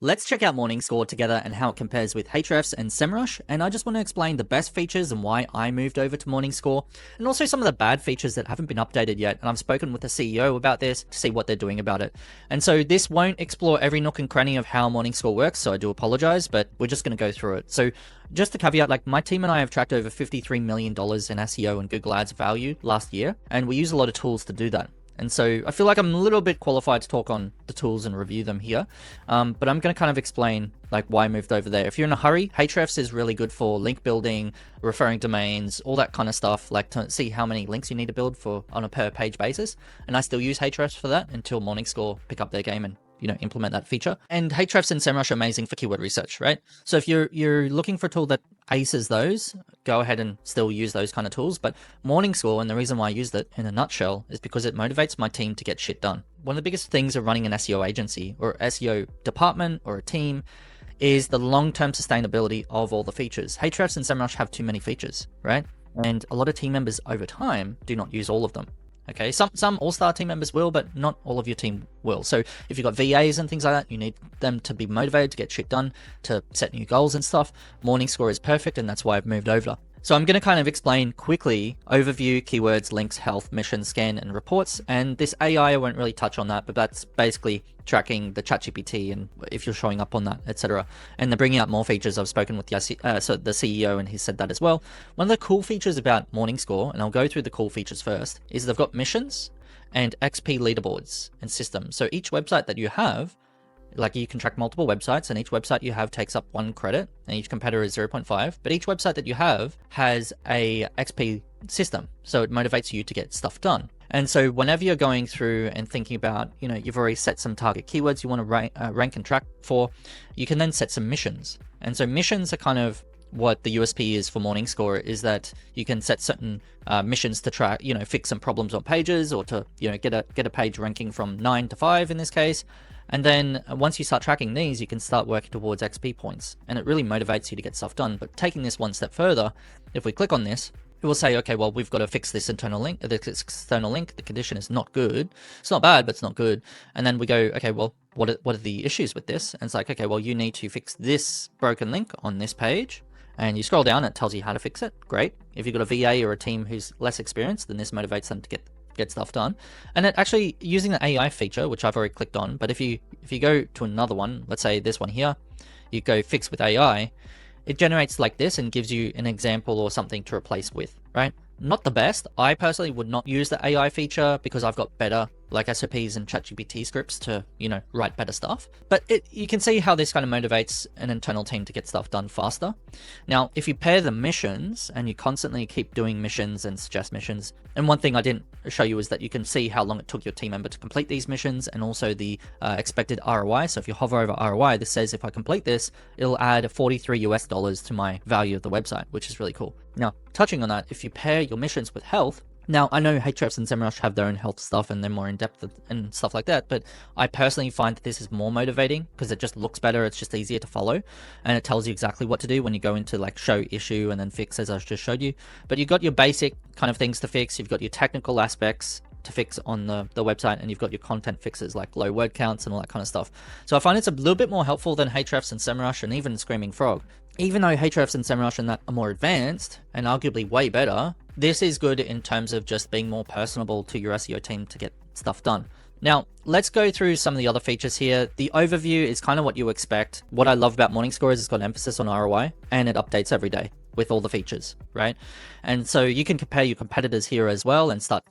Let's check out Morningscore together and how it compares with Ahrefs and Semrush, and I just want to explain the best features and why I moved over to Morningscore, and also some of the bad features that haven't been updated yet, and I've spoken with the CEO about this to see what they're doing about it. And so this won't explore every nook and cranny of how Morningscore works, so I do apologize, but we're just going to go through it. So just a caveat, like my team and I have tracked over $53 million in SEO and Google Ads value last year, and we use a lot of tools to do that. And so I feel like I'm a little bit qualified to talk on the tools and review them here. But I'm going to kind of explain like why I moved over there. If you're in a hurry, Ahrefs is really good for link building, referring domains, all that kind of stuff, like to see how many links you need to build for on a per page basis. And I still use Ahrefs for that until Morningscore pick up their game and implement that feature. And Ahrefs and Semrush are amazing for keyword research, right? So if you're looking for a tool that aces those, go ahead and still use those kind of tools. But Morningscore, and the reason why I used it in a nutshell, is because it motivates my team to get shit done. One of the biggest things of running an SEO agency or SEO department or a team is the long-term sustainability of all the features. Ahrefs and Semrush have too many features, right? And a lot of team members over time do not use all of them. Okay, some all-star team members will, but not all of your team will. So if you've got VAs and things like that, you need them to be motivated to get shit done, to set new goals and stuff. Morningscore is perfect, and that's why I've moved over. So I'm going to kind of explain quickly overview, keywords, links, health, mission, scan, and reports. And this AI, I won't really touch on that, but that's basically tracking the ChatGPT and if you're showing up on that, etc. And they're bringing out more features. I've spoken with the CEO, and he said that as well. One of the cool features about Morningscore, and I'll go through the cool features first, is they've got missions and XP leaderboards and systems. So each website that you have, like you can track multiple websites, and each website you have takes up 1 credit, and each competitor is 0.5. But each website that you have has a XP system, so it motivates you to get stuff done. And so whenever you're going through and thinking about, you've already set some target keywords you want to rank and track for, you can then set some missions. And so missions are kind of what the USP is for Morningscore, is that you can set certain missions to track, fix some problems on pages, or to, get a page ranking from 9 to 5 in this case. And then once you start tracking these, you can start working towards XP points, and it really motivates you to get stuff done. But taking this one step further, if we click on this, it will say, okay, well, we've got to fix this external link. The condition is not good. It's not bad, but it's not good. And then we go, okay, well, what are the issues with this? And it's like, okay, well, you need to fix this broken link on this page. And you scroll down, it tells you how to fix it. Great. If you've got a VA or a team who's less experienced, then this motivates them to get stuff done. And it actually, using the AI feature, which I've already clicked on, but if you go to another one, let's say this one here, you go fix with AI, it generates like this and gives you an example or something to replace with, right? Not the best. I personally would not use the AI feature because I've got better like SOPs and ChatGPT scripts to, write better stuff. But you can see how this kind of motivates an internal team to get stuff done faster. Now, if you pair the missions and you constantly keep doing missions and suggest missions, and one thing I didn't show you is that you can see how long it took your team member to complete these missions, and also the expected ROI. So if you hover over ROI, this says if I complete this, it'll add $43 to my value of the website, which is really cool. Now, touching on that, if you pair your missions with health, now, I know Ahrefs and Semrush have their own health stuff and they're more in-depth and stuff like that, but I personally find that this is more motivating because it just looks better, it's just easier to follow, and it tells you exactly what to do when you go into like show issue and then fix, as I just showed you. But you've got your basic kind of things to fix, you've got your technical aspects to fix on the website, and you've got your content fixes like low word counts and all that kind of stuff. So I find it's a little bit more helpful than Ahrefs and Semrush and even Screaming Frog. Even though Ahrefs and Semrush and that are more advanced and arguably way better, this is good in terms of just being more personable to your SEO team to get stuff done. Now, let's go through some of the other features here. The overview is kind of what you expect. What I love about Morningscore is it's got an emphasis on ROI, and it updates every day with all the features, right? And so you can compare your competitors here as well and start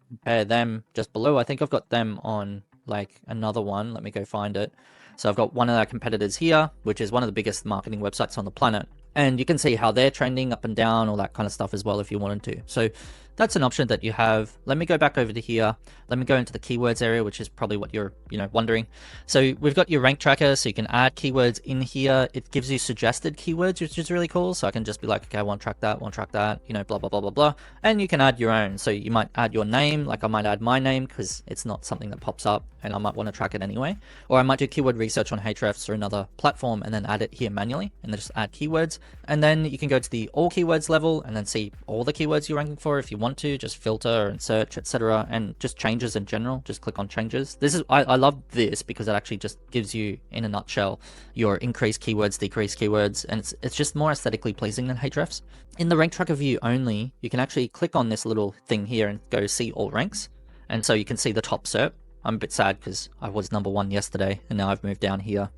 compare them just below. I think I've got them on like another one. Let me go find it. So I've got one of our competitors here, which is one of the biggest marketing websites on the planet. And you can see how they're trending up and down, all that kind of stuff as well if you wanted to. So that's an option that you have. Let me go back over to here. Let me go into the keywords area, which is probably what you're, wondering. So we've got your rank tracker, so you can add keywords in here. It gives you suggested keywords, which is really cool. So I can just be like, okay, I want to track that, blah, blah, blah, blah, blah. And you can add your own. So you might add your name, like I might add my name because it's not something that pops up and I might want to track it anyway. Or I might do keyword research on Ahrefs or another platform and then add it here manually and then just add keywords. And then you can go to the all keywords level and then see all the keywords you're ranking for if you want want to, just filter and search, etc., and just changes in general. Just click on changes. This is I love this because it actually just gives you, in a nutshell, your increased keywords, decreased keywords, and it's just more aesthetically pleasing than Ahrefs. In the rank tracker view only, you can actually click on this little thing here and go see all ranks, and so you can see the top SERP. I'm a bit sad because I was number 1 yesterday, and now I've moved down here.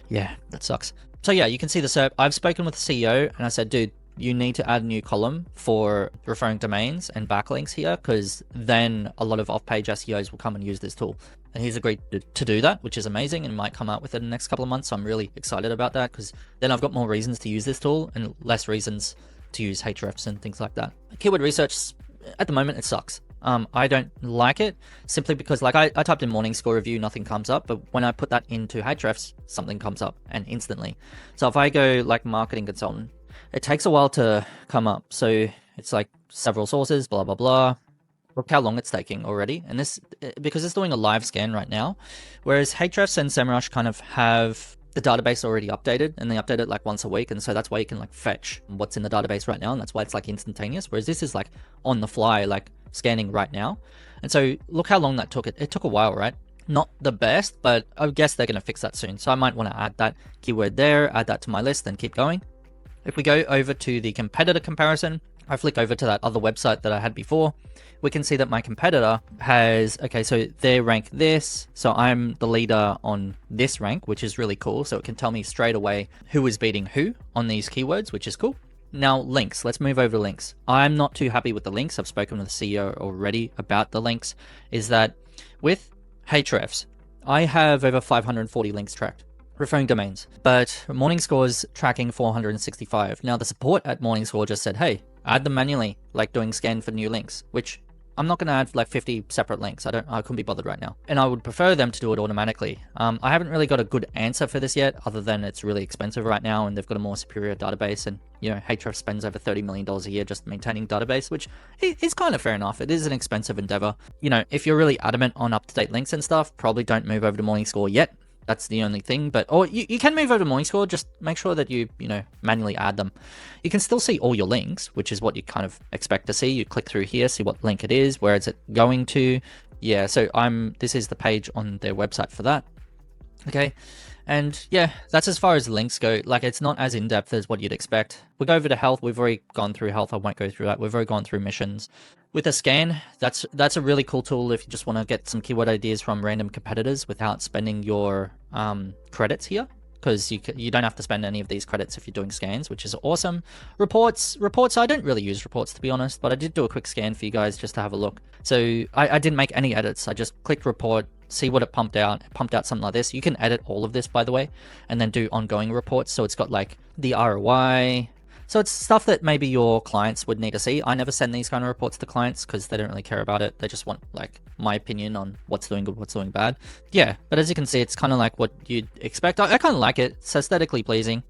Yeah, that sucks. So yeah, you can see the SERP. I've spoken with the CEO, and I said, dude, you need to add a new column for referring domains and backlinks here, because then a lot of off-page SEOs will come and use this tool. And he's agreed to do that, which is amazing, and might come out with it in the next couple of months. So I'm really excited about that, because then I've got more reasons to use this tool and less reasons to use Ahrefs and things like that. Keyword research, at the moment, it sucks. I don't like it simply because, like, I typed in Morningscore review, nothing comes up, but when I put that into Ahrefs, something comes up, and instantly. So if I go like marketing consultant, it takes a while to come up. So it's like several sources, blah, blah, blah. Look how long it's taking already. And this, because it's doing a live scan right now, whereas Ahrefs and Semrush kind of have the database already updated, and they update it like once a week. And so that's why you can like fetch what's in the database right now. And that's why it's like instantaneous. Whereas this is like on the fly, like scanning right now. And so look how long that took. It took a while, right? Not the best, but I guess they're going to fix that soon. So I might want to add that keyword there, add that to my list, and keep going. If we go over to the competitor comparison, I flick over to that other website that I had before, we can see that my competitor has, okay, so they rank this. So I'm the leader on this rank, which is really cool. So it can tell me straight away who is beating who on these keywords, which is cool. Now, links. Let's move over to links. I'm not too happy with the links. I've spoken with the CEO already about the links. Is that with Ahrefs, I have over 540 links tracked, referring domains, but Morningscore's tracking 465. Now, the support at Morningscore just said, hey, add them manually, like doing scan for new links, which I'm not going to add like 50 separate links. I couldn't be bothered right now. And I would prefer them to do it automatically. I haven't really got a good answer for this yet, other than it's really expensive right now and they've got a more superior database. And, you know, Ahrefs spends over $30 million a year just maintaining database, which is kind of fair enough. It is an expensive endeavor. You know, if you're really adamant on up-to-date links and stuff, probably don't move over to Morningscore yet. That's the only thing, but, or you can move over to Morningscore, just make sure that you know, manually add them. You can still see all your links, which is what you kind of expect to see. You click through here, see what link it is, where is it going to. Yeah, so this is the page on their website for that. Okay, and yeah, that's as far as links go. Like, it's not as in-depth as what you'd expect. We go over to health. We've already gone through health. I won't go through that. We've already gone through missions. With a scan, that's a really cool tool if you just want to get some keyword ideas from random competitors without spending your credits here, because you don't have to spend any of these credits if you're doing scans, which is awesome. Reports, I don't really use reports, to be honest, but I did do a quick scan for you guys just to have a look. So I didn't make any edits. I just clicked report, see what it pumped out. It pumped out something like this. You can edit all of this, by the way, and then do ongoing reports. So it's got like the ROI. So it's stuff that maybe your clients would need to see. I never send these kind of reports to clients because they don't really care about it. They just want like my opinion on what's doing good, what's doing bad. Yeah, but as you can see, it's kind of like what you'd expect. I kind of like it. It's aesthetically pleasing.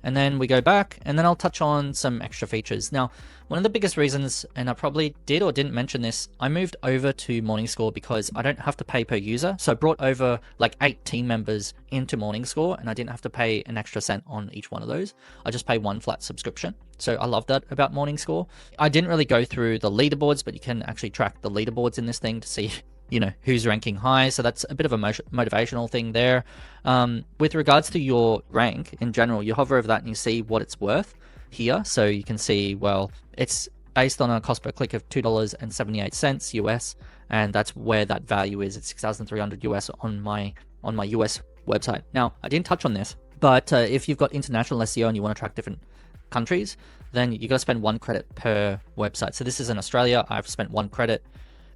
And then we go back, and then I'll touch on some extra features. Now, one of the biggest reasons, and I probably did or didn't mention this, I moved over to Morningscore because I don't have to pay per user. So I brought over like 8 team members into Morningscore, and I didn't have to pay an extra cent on each one of those. I just pay one flat subscription. So I love that about Morningscore. I didn't really go through the leaderboards, but you can actually track the leaderboards in this thing to see, you know, who's ranking high. So that's a bit of a motivational thing there. With regards to your rank in general, you hover over that and you see what it's worth here. So you can see, well, it's based on a cost per click of $2.78 US, and that's where that value is. It's 6,300 US on my US website. Now, I didn't touch on this, but if you've got international SEO and you want to track different countries, then you got to spend 1 credit per website. So this is in Australia. I've spent 1 credit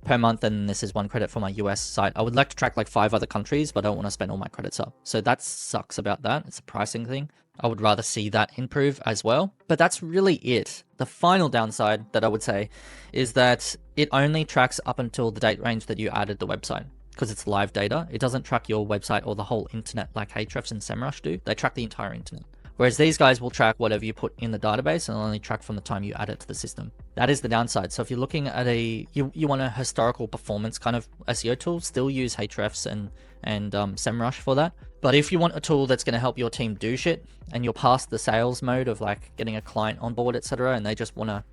per month, and this is 1 credit for my US site. I would like to track like 5 other countries, but I don't want to spend all my credits up. So that sucks about that. It's a pricing thing. I would rather see that improve as well. But that's really it. The final downside that I would say is that it only tracks up until the date range that you added the website, because it's live data. It doesn't track your website or the whole internet like Ahrefs and Semrush do. They track the entire internet. Whereas these guys will track whatever you put in the database and only track from the time you add it to the system. That is the downside. So if you're looking at you want a historical performance kind of SEO tool, still use Ahrefs and SEMrush for that. But if you want a tool that's going to help your team do shit, and you're past the sales mode of like getting a client on board, etc., and they just want to,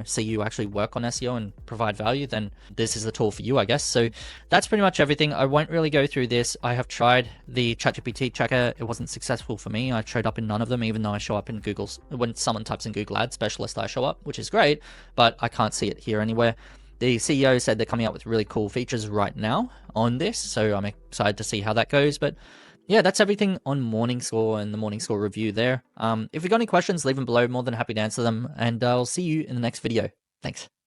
see you actually work on SEO and provide value, then this is the tool for you, I guess. So that's pretty much everything. I won't really go through this. I have tried the ChatGPT checker. It wasn't successful for me. I showed up in none of them, even though I show up in Google's, when someone types in Google Ad Specialist, I show up, which is great, but I can't see it here anywhere. The CEO said they're coming out with really cool features right now on this, so I'm excited to see how that goes. But yeah, that's everything on Morningscore and the Morningscore review there. If you've got any questions, leave them below. More than happy to answer them, and I'll see you in the next video. Thanks.